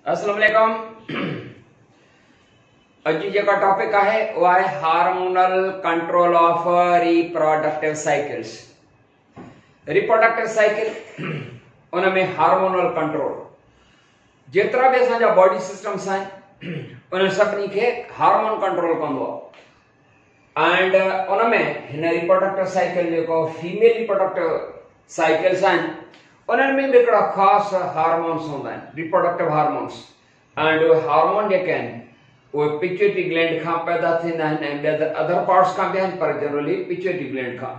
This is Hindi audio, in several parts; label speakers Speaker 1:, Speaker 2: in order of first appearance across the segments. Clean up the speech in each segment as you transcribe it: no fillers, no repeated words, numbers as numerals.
Speaker 1: अस्सलाम वालेकुम। अॼु जेका टॉपिक आहे उहा आहे hormonal control of reproductive cycles. Reproductive cycle उन में हार्मोनल कंट्रोल जेतिरा भी असांजा बॉडी सिस्टम्स आहिनि उन सभिनी खे हार्मोन कंट्रोल कंदो आहे। एंड उन में हिन रिप्रोडक्टिव साइकिल जेको फीमेल रिप्रोडक्टिव साइकिल्स आहिनि उन्हनि में भी हिकिड़ा ख़ासि हार्मोन्स हूंदा आहिनि, रिप्रोडक्टिव हार्मोन्स। एंड उहे हार्मोन जेके आहिनि उहे पिट्यूटरी ग्लैंड खां पैदा थींदा आहिनि ऐं ॿिया अदर पार्ट्स खां बि आहिनि, पर generally pituitary gland Khan.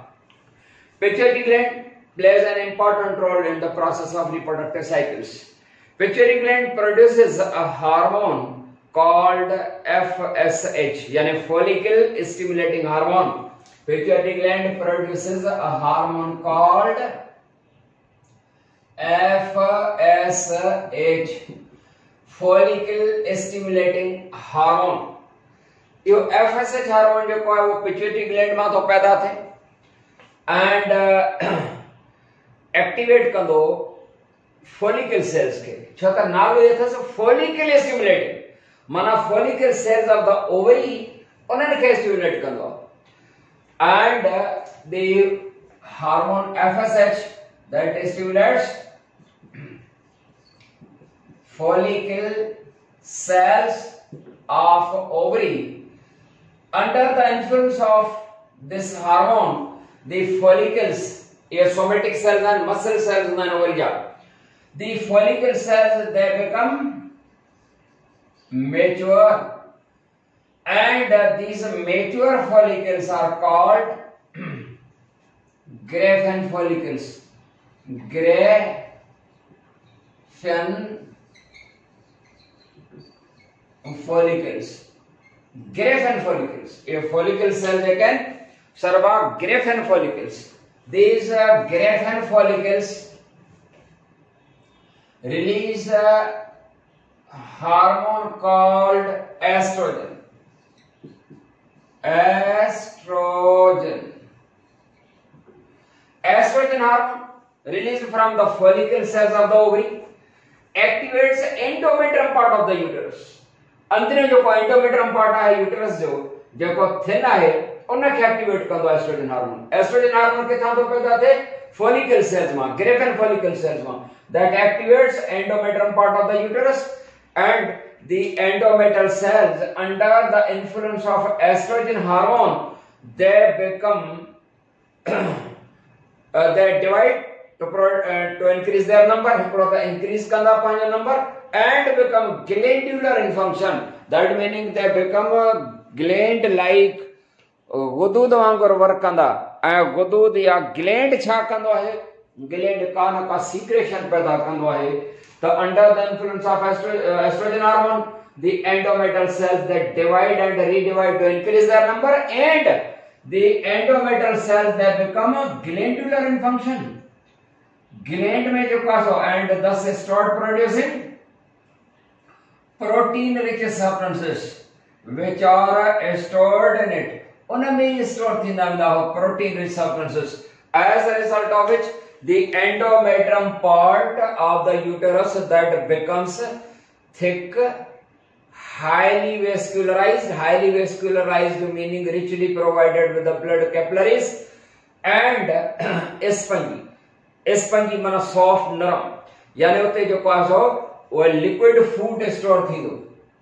Speaker 1: Pituitary gland plays an important role in the process of reproductive cycles. Pituitary gland produces a hormone called FSH, यानी follicle stimulating hormone. Pituitary gland produces a hormone called FSH, follicle stimulating hormone. Yo FSH hormone जो है वो पिट्यूटरी ग्लैंड में तो पैदा थे एंड एक्टिवेट कंदो फॉलिकल सेल्स के। छो त नालो ये था फॉलिकल स्टिमुलेटिंग, माना follicle sales of the ovary उन्हनि खे स्टिमुलेट कंदो। And the hormone FSH that stimulates follicle cells of ovary. Under the influence of this hormone, the follicles, ये somatic cells and muscle cells in ovary, the follicle cells they become mature, and these mature follicles are called Graafian follicles. Graafian follicles. Graafian follicles. ये follicle cells again serve Graafian follicles. These Graafian follicles release a hormone called estrogen. Estrogen hormone released from the follicle cells of the ovary activates endometrium part of the uterus. अंदर जो को endometrium part है uterus जो को थिन है उनके एक्टिवेट कंदो एस्ट्रोजन हार्मोन। एस्ट्रोजन हार्मोन के था तो पैदा थे follicle cells में, Graafian follicle cells में, that activates endometrium part of the uterus, and the endometrial cells under the influence of estrogen hormone they become they divide to increase their number, increase kanda panja number and become glandular in function. That meaning they become a gland like गुदूद वांगुर वर्क कंदा। ऐं गुदूद या ग्लैंड छा कंदो आहे, ग्लैंड का न का सीक्रेशन पैदा कंदो आहे। त under the influence of estrogen hormone the endometrial cells they divide and redivide to increase their number, and the endometrial cells they become glandular in function. Gland में जो कासो and thus start producing protein rich substances which are stored in it. उनमें स्टोर थींदा वेंदा हो protein rich substances, as a result of which the endometrium part of the uterus that becomes thick, highly vascularized meaning richly provided with the blood capillaries, and spongy माना सॉफ्ट नरम, यानी उते जो पासो वो लिक्विड फूड स्टोर थींदो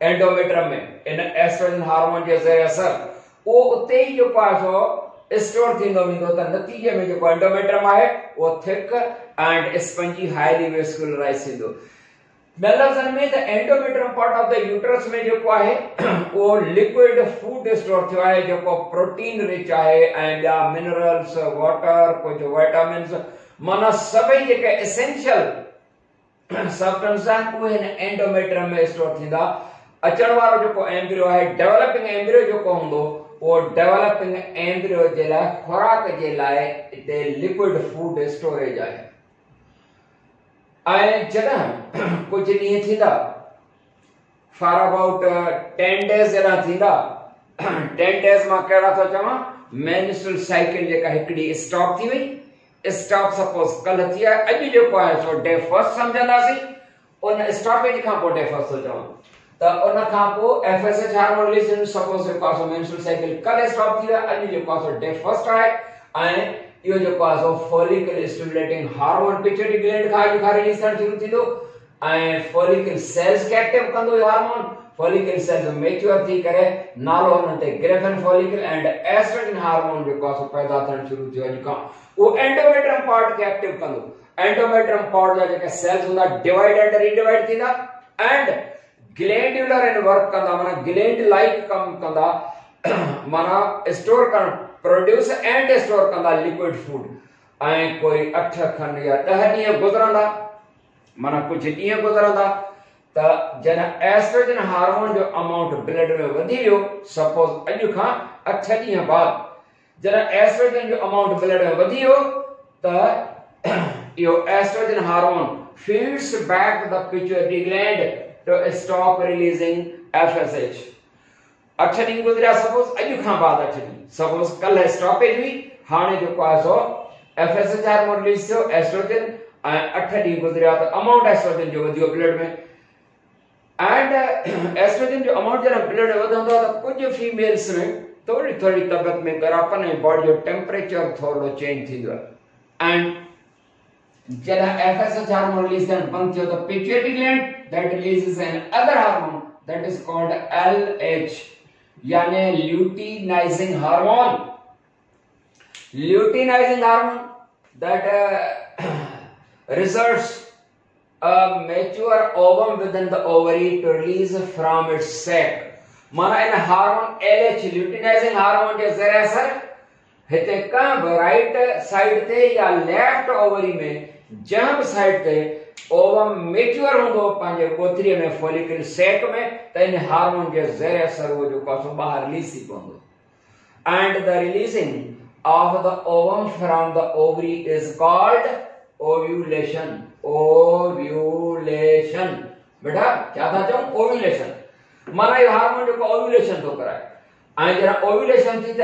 Speaker 1: एंडोमेट्रियम में इन एस्ट्रोजन हार्मोन जे ज़रिए असर वो उते ही जो पासो स्टोर थींदो वेंदो। त नतीजे में जो एंडोमेट्रियम आहे वो thick and spongy highly vascularise थींदो। मेलर्सन में the endometrium part of the uterus में जो आहे वो लिक्विड फूड स्टोर थियो आहे जो प्रोटीन रिच आहे ऐं ॿिया मिनरल्स, वाटर, कुछ विटामिन्स, माना सभई जेके एसेंशियल सब्सटेंस आहिनि उहे हिन एंडोमेट्रियम में स्टोर थींदा। अचण वारो जो एम्ब्रियो आहे, डेवलपिंग एम्ब्रियो जो हूंदो वो डेवलपिंग एम्ब्रियो जे लाइ खुराक जे लाइ हिते लिक्विड फूड स्टोरेज आहे। ऐं जॾहिं कुछ ॾींहं थींदा फॉर अबाउट 10 डेज जॾहिं थींदा, 10 डेज मां कहिड़ा थो चवां, मेंस्ट्रुअल साइकिल जेका हिकिड़ी स्टॉप थी वई, स्टॉप सपोज कल थी आहे, अॼु जेको आहे सो डे फर्स्ट समझंदासीं, उन स्टॉपेज खां पोइ डेफस थो चवां त उन खां पोइ एफएसएच हार्मोन रिलीज सपोज जेको आहे मेंस्ट्रुअल साइकिल कल स्टॉप थी वियो अॼु जेको आहे डे फर्स्ट आहे ऐं इहो जेको आहे follicle stimulating hormone pituitary gland खां रिलीज थियण शुरू थींदो ऐं फॉलिकल सेल्स खे एक्टिव कंदो इहो हार्मोन फॉलिकल सेल्स मैच्योर थी करे नालो हुन ते graafian follicle and estrogen hormone जेको आहे पैदा थियण शुरू थियो अॼु खां उहो एंडोमेट्रियम पार्ट खे एक्टिव कंदो एंडोमेट्रियम पार्ट जा जेके सेल्स हूंदा डिवाइड एंड रीडिवाइड थींदा एंड ग्लैंडुलर इन वर्क कंदा माना ग्लैंड लाइक कम कंदा माना स्टोर कर प्रोड्यूस एंड स्टोर कंदा लिक्विड फूड ऐं कोई 8 खन या 10 ॾींहं गुज़रंदा माना कुछ ॾींहं गुज़रंदा त जन एस्ट्रोजन हार्मोन जो अमाउंट ब्लड में वधी वियो सपोज अॼु खां 8 ॾींहं बाद जन एस्ट्रोजन जो अमाउंट ब्लड में वधी वियो त इहो estrogen hormone feeds back the pituitary gland to stop releasing FSH 8 ॾींहं गुज़रिया सपोज अॼु खां बाद 8 ॾींहं सपोज कल स्टॉपेज हुई हाणे जेको आहे सो FSH हार्मोन रिलीज थियो एस्ट्रोजन ऐं 8 ॾींहं गुज़रिया त अमाउंट एस्ट्रोजन जो वधियो ब्लड में एंड एस्ट्रोजन जो अमाउंट जॾहिं ब्लड में वधंदो आहे त कुझु फीमेल्स में थोड़ी तबियत में ॻरापन ऐं बॉडी जो टेम्परेचर थोरो चेंज थींदो आहे एंड जॾहिं FSH हार्मोन रिलीज थियण बंदि थियो त pituitary gland that releases an other hormone that is called LH यानी luteinizing hormone that results a mature ovum within the ovary to release from its sac माना इन हार्मोन LH luteinizing हार्मोन जे ज़रिए असर हिते का राइट साइड ते या लेफ्ट ओवरी में जंहिं साइड ते ओवम मैच्योर होंदो पंहिंजे गोथरी में फॉलिकल सेक में त इन हार्मोन के ज़रिए असर वो जो कासो बाहर रिलीज थी पवंदो and the releasing of the ovum from the ovary is called ovulation बेटा क्या था चऊं ओव्यूलेशन माना ये हार्मोन जो ओव्यूलेशन तो कराए ऐं जरा ओव्यूलेशन थी त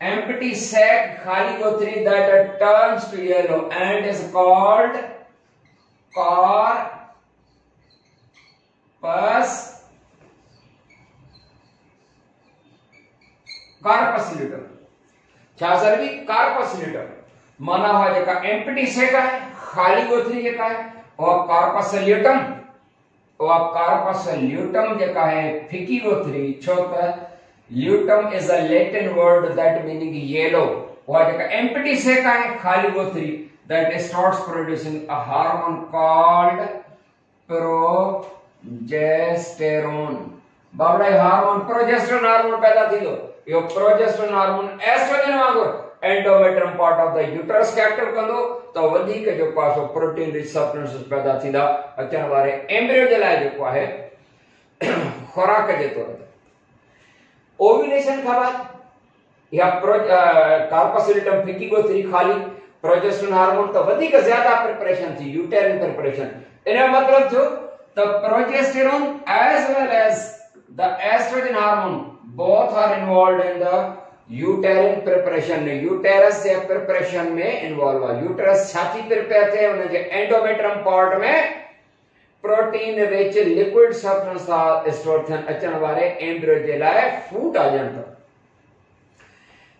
Speaker 1: empty sac khali gothri that turns to yellow and is called corpus luteum छा सर भी कार्पस ल्यूटम माना है जेका empty sac है खाली गोथरी जेका है और कार्पस ल्यूटम जेका है फिकी गोथरी छो त Luteum is a Latin word that meaning yellow. और जगह empty sac है खाली गोथरी that starts producing a hormone called progesterone. बाबड़ा हार्मोन प्रोजेस्टेरोन हार्मोन पैदा थी दो यो प्रोजेस्टेरोन हार्मोन एस्ट्रोजन वांगुर endometrium part of the uterus के एक्टिव कंदो तो वधी के जो पासो प्रोटीन रिच सब्सटेंसेस पैदा थींदा अचण वारे एम्ब्रियो जे लाइ जेको आहे खुराक जे तौर ते ओव्यूलेशन का बाद या कार्पस ल्यूटम फिकी गोथरी खाली प्रोजेस्टेरोन हार्मोन तो वधी के ज्यादा प्रिपरेशन थी यूटेरिन प्रिपरेशन इन मतलब थियो the progesterone as well as the estrogen hormone both are involved in the uterine preparation uterus के preparation में involve है uterus छाती prepare थे उन्हें जो endometrium part में protein rich liquid substance store थे अचन वाले embryo जे लाए food आ जाता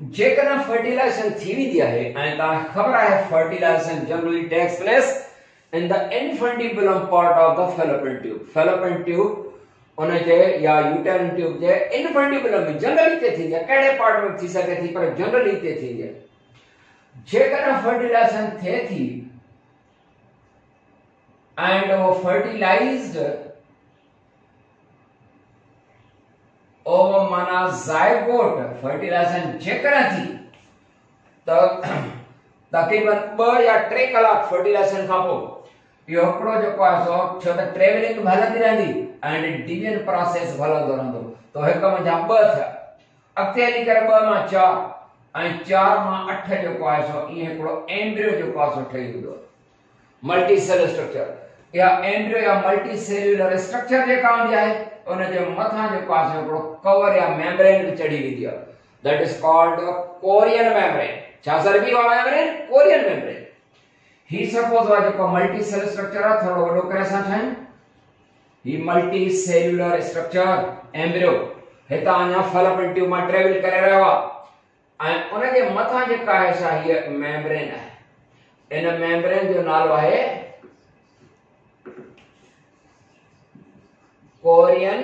Speaker 1: जेकर fertilization थी भी दिया है ऐं खबर है fertilization generally takes place in the infundibulum part of the fallopian tube उन्हें जे या uterine tube जे infundibulum में जनरली ते थी या कड़े पार्ट में थी सके थी पर जनरली ते थी है जेकर fertilization थे थी and वो fertilized ovum माना zygote fertilization जेकर थी तो तकरीबन 2 या 3 कलाक fertilization खां पोइ यो हिकिड़ो जेको आहे सो छो त ट्रेवलिंग हलंदी रहंदी एंड डिवीजन प्रोसेस हलंदो रहंदो तो हिक में जा 2 थिया अॻिते हली करे 2 मां 4 ऐं 4 मां 8 जेको आहे सो ईअं हिकिड़ो एम्ब्रियो जेको आहे सो ठही वेंदो मल्टी सेल स्ट्रक्चर या एम्ब्रियो या मल्टी सेल्युलर स्ट्रक्चर जेका हूंदी आहे उन जे मथां जेको आहे सो हिकिड़ो कवर या मेम्ब्रेन चढ़ी वेंदी आहे that is called Korean membrane छा सर बि मेम्ब्रेन कोरियन मेम्ब्रेन ही सपोज वा जेको मल्टी सेल स्ट्रक्चर है थोड़ो वडो करे सा ठाइन ही मल्टी सेल्युलर स्ट्रक्चर एम्ब्रियो हेता अञा फैलोपियन ट्यूब में ट्रेवल करे रहियो आहे ऐं उन जे मथा जेका आहे सा ही मेम्ब्रेन आहे इन मेम्ब्रेन जो नालो आहे कोरियन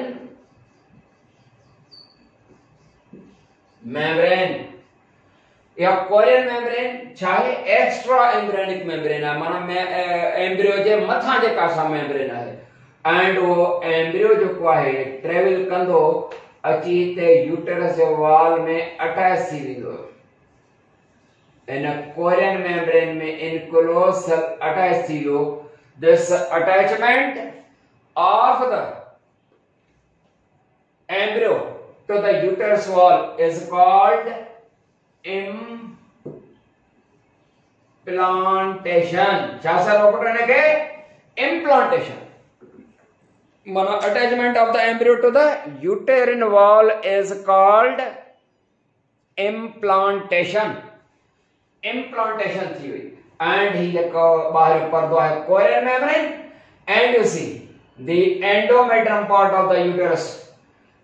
Speaker 1: मेम्ब्रेन या कोरियन मेम्ब्रेन चाहे एक्स्ट्रा एम्ब्रियोनिक मेम्ब्रेन है माना एम्ब्रियो जे मथा जेका सा मेम्ब्रेन है एंड वो एम्ब्रियो जो है ट्रेवल कंदो अची ते यूटरस जे वॉल में अटैच थी विंदो इन कोरियन मेम्ब्रेन में इनक्लोज अटैच थी वियो this attachment of the embryo to the uterus wall is called implantation. Chasa roporane ke implantation. Mana attachment of the embryo to the uterine wall is called implantation. Implantation thi hui and he jeko bahar pardo hai coronary membrane and you see the endometrium part of the uterus.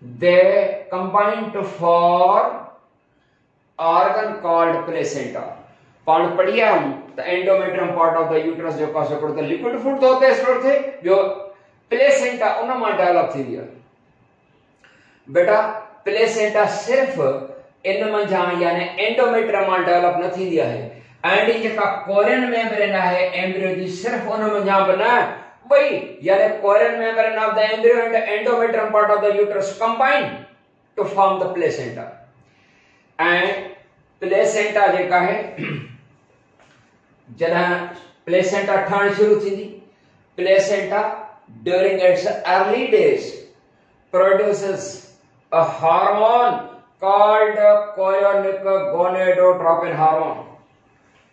Speaker 1: They combine to form organ called placenta. पान पढ़िया हम the endometrium part of the uterus जो का सपोर्ट the liquid food तो होते स्टोर थे जो placenta उन में डेवलप थी दिया बेटा placenta सिर्फ इन में जहाँ यानी endometrium में डेवलप न थी दिया है एंड ये का कोरियन मेम्ब्रेन है एम्ब्रियो दी सिर्फ उन में जहाँ बना भाई यानी chorion membrane of the embryo and endometrium part of the uterus combine to form the placenta and placenta जेका है जॾहिं प्लेसेंटा ठहण शुरू थींदी placenta during its early days produces a hormone called chorionic gonadotropin hormone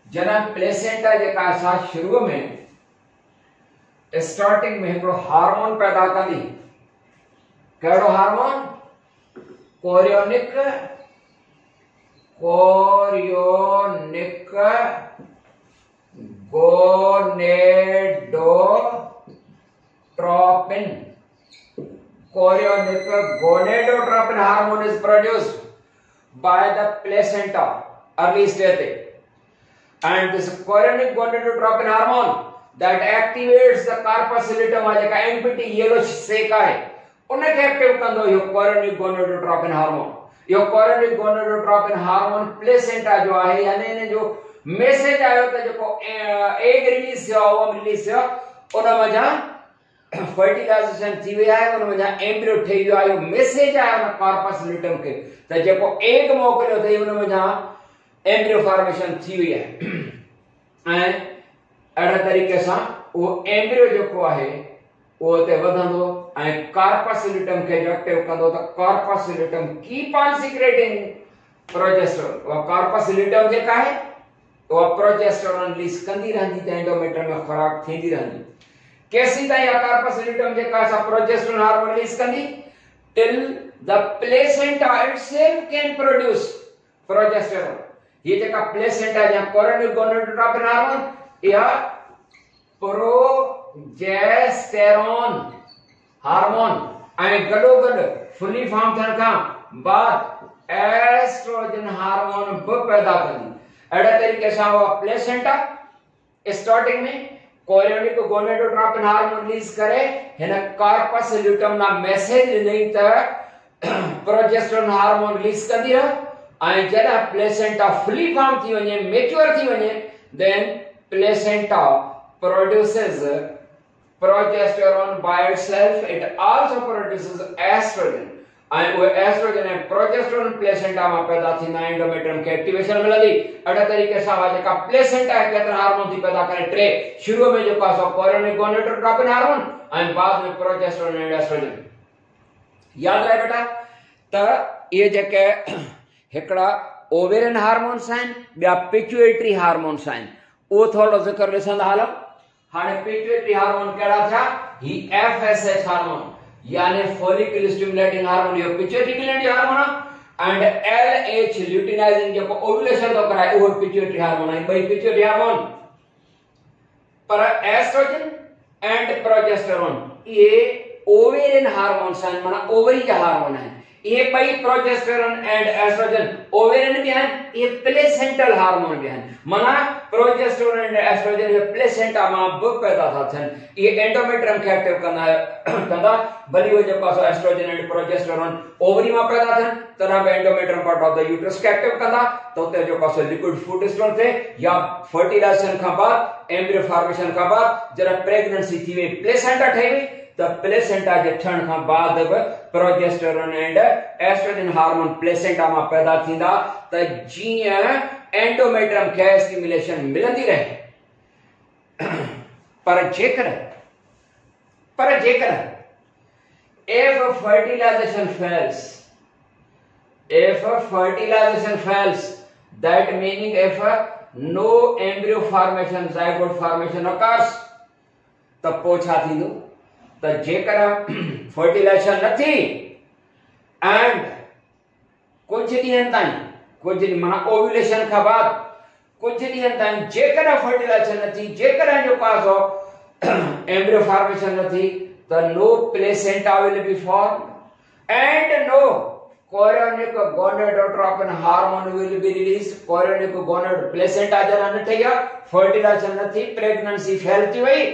Speaker 1: जॾहिं प्लेसेंटा जेका असां शुरू में स्टार्टिंग में हिकिड़ो हार्मोन पैदा कंदी कहिड़ो hormone chorionic gonadotropin chorionic gonadotropin hormone is produced by the placenta early stage and this chorionic gonadotropin hormone that activates the corpus luteum जेका एम्पिटी येलो सेका है उनके एक्टिव कंदो यो कोरियोनिक गोनेडोट्रोपिन हार्मोन यो कोरियोनिक गोनेडोट्रोपिन हार्मोन प्लेसेंटा जो है यानी ने जो मैसेज आयो त जेको एग रिलीज थियो ओवम रिलीज थियो उन में जा फर्टिलाइजेशन थी वे है उन में जा एम्ब्रियो ठही वियो आयो मैसेज आयो न कॉर्पस ल्यूटम के त जेको एग मोकलियो थई उन में जा एम्ब्रियो फॉर्मेशन थी वी है ऐं अड़ा तरीके से वो एम्ब्रियो जो है वो ते वधंदो ऐं कॉर्पस ल्यूटम के जो एक्टिव कंदो त corpus luteum keep on secreting progesterone वो कॉर्पस ल्यूटम जेका है वो प्रोजेस्टेरोन रिलीज कंदी रहंदी त एंडोमेट्रियम में खुराक थींदी रहंदी कैसी ताई कॉर्पस ल्यूटम जेका सा प्रोजेस्टेरोन हार्मोन रिलीज कंदी till the placenta itself can produce progesterone ये जेका प्लेसेंटा या कोरियोनिक गोनेडोट्रोपिन हार्मोन या प्रोजेस्टेरोन हार्मोन ऐं गॾोगॾु फुली फॉर्म थियण खां बाद एस्ट्रोजन हार्मोन भी पैदा कंदी अहिड़े तरीक़े सां उहा प्लेसेंटा स्टार्टिंग में कोरियोनिक गोनेडोट्रोपिन हार्मोन रिलीज करे हिन कॉर्पस ल्यूटम ना मैसेज ॾिनई त प्रोजेस्टेरोन हार्मोन रिलीज कंदी ऐं जॾहिं प्लेसेंटा फुली फॉर्म थी वञे मैच्योर थी वञे then placenta produces progesterone by itself it also produces estrogen and वो एस्ट्रोजन and progesterone प्लेसेंटा में पैदा थींदा एंडोमेट्रियम के एक्टिवेशन मिलंदी अहिड़े तरीक़े सां जेका प्लेसेंटा है केतिरा हार्मोन थी पैदा करे टे शुरू में जेको आहे कोरियोनिक गोनेडोट्रोपिन हार्मोन ऐं बाद में प्रोजेस्टेरोन एंड एस्ट्रोजन याद रहे बेटा त ये जेके हिकड़ा ओवेरियन हार्मोन्स आहिनि ॿिया पिट्यूटरी हार्मोन्स आहिनि वो थोड़ो जिक्र ॾिसंदा हलो हाणे पिट्यूटरी हार्मोन कहिड़ा थिया ही FSH हार्मोन यानी follicle stimulating hormone yo pituitary gland hormone and LH luteinising जो ओव्यूलेशन तो कराए वो पिट्यूटरी हार्मोन है भाई पिट्यूटरी हार्मोन पर एस्ट्रोजन एंड प्रोजेस्टेरोन ये ओवेरियन हार्मोन्स हैं, माना ओवरी के हार्मोन हैं। ये पई प्रोजेस्टेरोन एंड एस्ट्रोजन ओवेरियन भी हैं, ये प्लेसेंटल हार्मोन भी हैं। माना प्रोजेस्टेरोन एंड एस्ट्रोजन ये प्लेसेंटा मां ब पैदा था छन, ये एंडोमेट्रियम खे एक्टिव कंदा भली हो जो पास एस्ट्रोजन एंड प्रोजेस्टेरोन ओवरी मां पैदा थन तना बे endometrium part of the uterus के एक्टिव कंदा तो ते जो पास लिक्विड फूड स्टोर थे या फर्टिलाइजेशन का बाद एम्ब्रियो फॉर्मेशन का बाद जरा प्रेगनेंसी थी वे प्लेसेंटा ठही हुई तो प्लेसेंटा के ठण का बाद progesterone and estrogen hormone placenta में पैदा थींदा त जीअं एंडोमेट्रियम खे स्टिमुलेशन मिलंदी रहे। पर जेकर if fertilization fails, that meaning if no embryo formation, zygote formation occurs, तब पोछा थींदो त जेकर फर्टिलाइजेशन नथी एंड कुछ ॾींहंनि ताईं कुछ माना ओव्यूलेशन खां बाद कुछ ॾींहंनि ताईं जेकर फर्टिलाइजेशन नथी, जेकर जो पास हो एम्ब्रियो फॉर्मेशन नथी त no placenta will be formed and no chorionic gonadotropin hormone will be released. Chorionic gonad placenta जरा न ठही फर्टिलाइजेशन नथी, प्रेगनेंसी फेल थी वई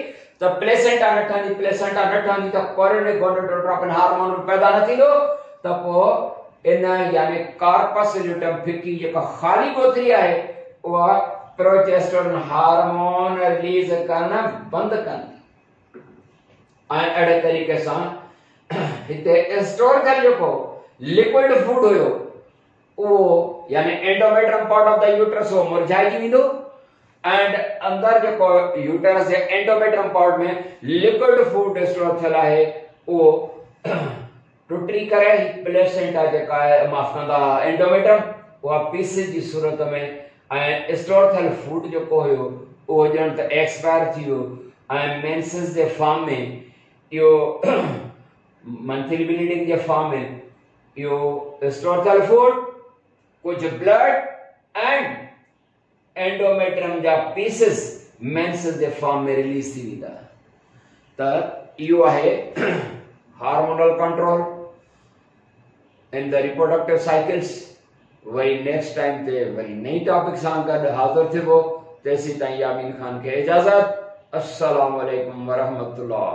Speaker 1: तो प्लेसेंटा न ठहंदी, प्लेसेंटा न ठहंदी तो कोरियोनिक गोनेडोट्रोपिन हार्मोन पैदा न थींदो त पोइ इन यानी कार्पस ल्यूटेम फिकी जेका खाली कोथरी आहे उहा प्रोजेस्टेरोन हार्मोन रिलीज करण बंद कंदी। ऐं अहिड़े तरीक़े सां हिते स्टोर थियल जेको लिक्विड फूड हुयो उहो यानी endometrium part of the uterus हो मुरझाइजी वेंदो एंड अंदर जो यूटरस जे एंडोमेट्रियम पार्ट में लिक्विड फूड स्टोर थियल आहे उहो टुटी करे प्लेसेंटा जेका आहे माफ कंदा एंडोमेट्रियम उहा पीसिस जी सूरत में ऐं स्टोर थियल फूड जेको हुयो उहो ॼण त एक्सपायर थी वियो ऐं मेंसेस जे फॉर्म में इहो मंथली ब्लीडिंग जे फॉर्म में इहो स्टोर थियल फूड कुछ ब्लड एंड एंडोमेट्रियम जा पीसेस मेंसेस जे फॉर्म में रिलीज थी वेंदा त इहो आहे hormonal control in the reproductive cycles. Worry next time ते वरी नई टॉपिक सां गॾु हाज़िर थिबो। तेसीं ताईं यामीन खान खे इजाज़त। अस्सलामु अलैकुम वरहमतुल्लाह।